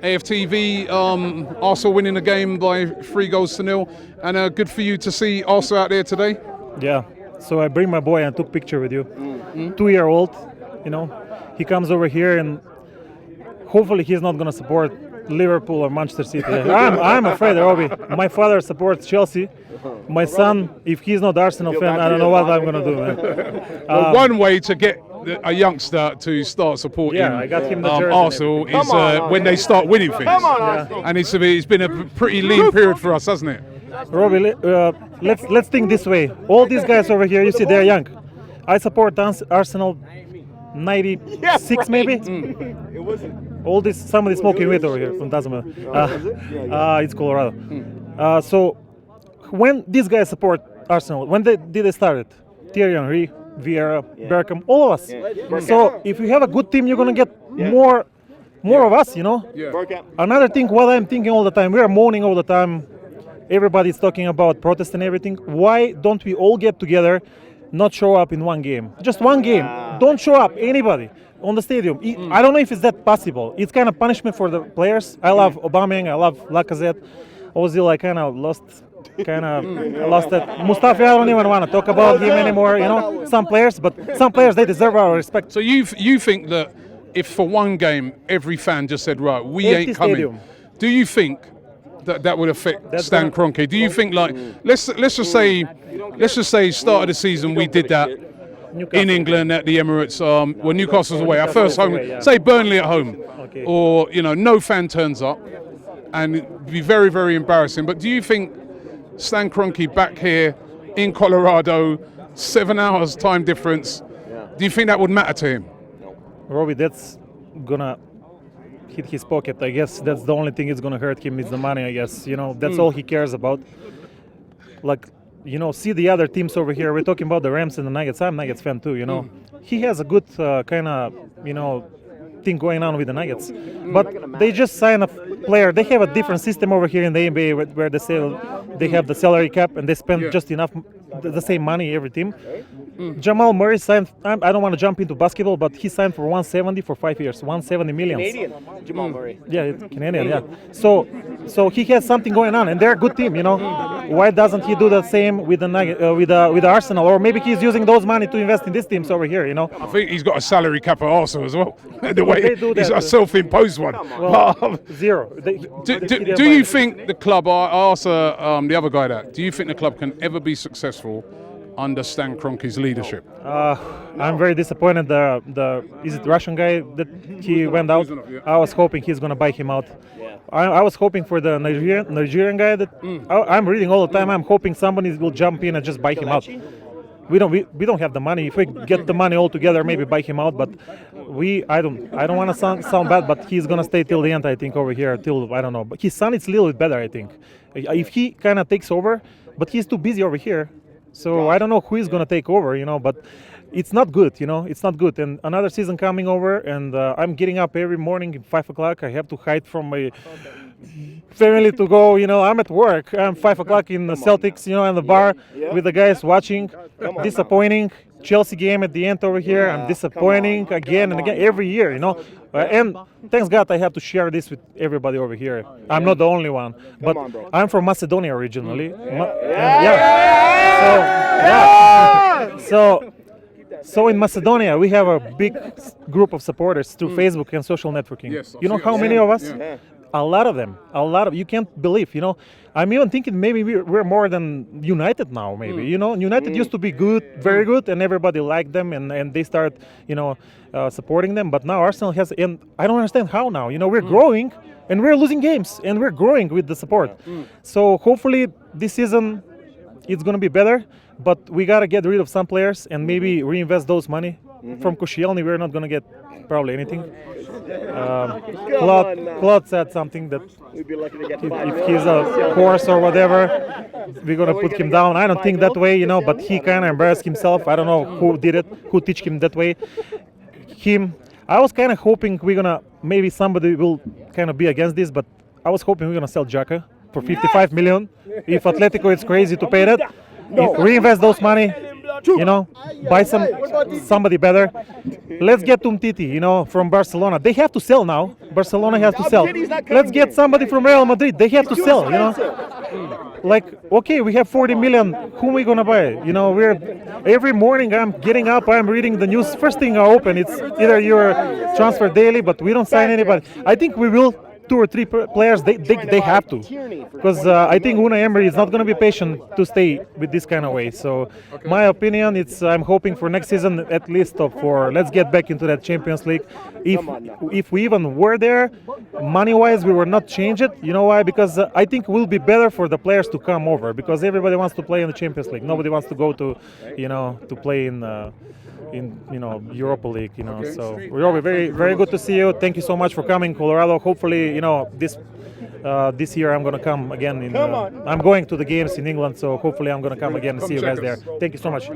AFTV, Arsenal winning the game by 3-0, and good for you to see Arsenal out there today. Yeah, so I bring my boy and took picture with you. 2-year-old, he comes over here and hopefully he's not going to support Liverpool or Manchester City. I'm afraid, Robbie. My father supports Chelsea. My son, if he's not Arsenal fan, I don't know what I'm going to do, man. Well, one way to get a youngster to start supporting I got him the jersey Arsenal is when they start winning things. And it's been a pretty lean period for us, hasn't it? Robbie, let's think this way. All these guys over here, you see, they're young. I support Arsenal 96 maybe. All this, somebody smoking weed over here from Tasman. It's Colorado. So when these guys support Arsenal, when did they start it? Thierry Henry, Vieira, Bergkamp, all of us. So if you have a good team, you're gonna get more of us, Another thing, what I'm thinking all the time, we are moaning all the time. Everybody's talking about protest and everything. Why don't we all get together, not show up in one game? Just one game. Don't show up, anybody, on the stadium. I don't know if it's that possible. It's kind of punishment for the players. I love Aubameyang, I love Lacazette. Ozil, I kind of lost it. Mustafi, I don't even want to talk about him anymore. Some players, they deserve our respect. So you think that if for one game every fan just said, right, we ain't coming, stadium. Do you think that would affect Stan Kroenke? Do you think, like, let's just say start of the season we did that Newcastle. in England at the Emirates, when Newcastle's away, our first home, say Burnley at home, or no fan turns up, and it'd be very, very embarrassing. But do you think Stan Kroenke back here in Colorado, 7 hours time difference, do you think that would matter to him? Robbie, that's gonna hit his pocket. I guess that's the only thing that's gonna hurt him is the money, I guess. That's all he cares about. Like, see the other teams over here. We're talking about the Rams and the Nuggets. I'm a Nuggets fan too, He has a good kind of, thing going on with the Nuggets. But they just sign a player. They have a different system over here in the NBA where they have the salary cap and they spend just enough, the same money every team. Jamal Murray signed, I don't want to jump into basketball, but he signed for 170 for 5 years, 170 million. Canadian, Jamal Murray. Yeah, Canadian, yeah. So he has something going on, and they're a good team, Why doesn't he do the same with the Arsenal? Or maybe he's using those money to invest in these teams over here, I think he's got a salary cap at Arsenal as well. The way he's got a self-imposed one. Well, zero. Do you think the club, I asked the other guy that, do you think the club can ever be successful under Stan Kroenke's leadership? I'm very disappointed. Is it Russian guy that he went out? I was hoping he's gonna buy him out. I was hoping for the Nigerian guy that I'm reading all the time. I'm hoping somebody will jump in and just buy him out. We don't have the money. If we get the money all together, maybe buy him out. But I don't want to sound bad, but he's gonna stay till the end. I think over here till I don't know. But his son is a little bit better. I think if he kind of takes over, but he's too busy over here. So I don't know who is going to take over, but it's not good, it's not good. And another season coming over, and I'm getting up every morning at 5 o'clock. I have to hide from my family to go, I'm at work. I'm 5 o'clock in the Celtics, in the bar with the guys watching. Disappointing. Chelsea game at the end over here. I'm disappointing again and again every year, and thanks God I have to share this with everybody over here. I'm not the only one, but I'm from Macedonia originally. So in Macedonia we have a big group of supporters through Facebook and social networking. How many of us? A lot of them. You can't believe, I'm even thinking maybe we're more than United now, maybe. United used to be good, very good, and everybody liked them, and they start, supporting them. But now Arsenal has, and I don't understand how now. We're growing, and we're losing games, and we're growing with the support. So hopefully this season it's going to be better, but we got to get rid of some players and maybe reinvest those money. From Koscielny, we're not going to get probably anything. Claude said something that if he's a horse or whatever, we're going to put him down. I don't think that way, but he kind of embarrassed himself. I don't know who did it, who teach him that way. I was kind of hoping we're going to, maybe somebody will kind of be against this, but I was hoping we're going to sell Xhaka for 55 million. If Atletico is crazy to pay that, reinvest those money, buy somebody better. Let's get Umtiti, from Barcelona. They have to sell now. Barcelona has to sell. Let's get somebody from Real Madrid. They have to sell, Like, okay, we have 40 million. Who are we gonna buy? Every morning I'm getting up, I'm reading the news. First thing I open, it's either your transfer daily, but we don't sign anybody. I think we will. 2 or 3 players, they have to, because I think Unai Emery is not going to be patient to stay with this kind of way. So my opinion, I'm hoping for next season at least top 4. Let's get back into that Champions League. If we even were there, money-wise, we will not change it. You know why? Because I think it will be better for the players to come over, because everybody wants to play in the Champions League. Nobody wants to go to, to play in Europa League. So we're very, very good to see you. Thank you so much for coming, Colorado. Hopefully, this year I'm going to come again. I'm going to the games in England, so hopefully I'm going to come again and see you guys there. Thank you so much.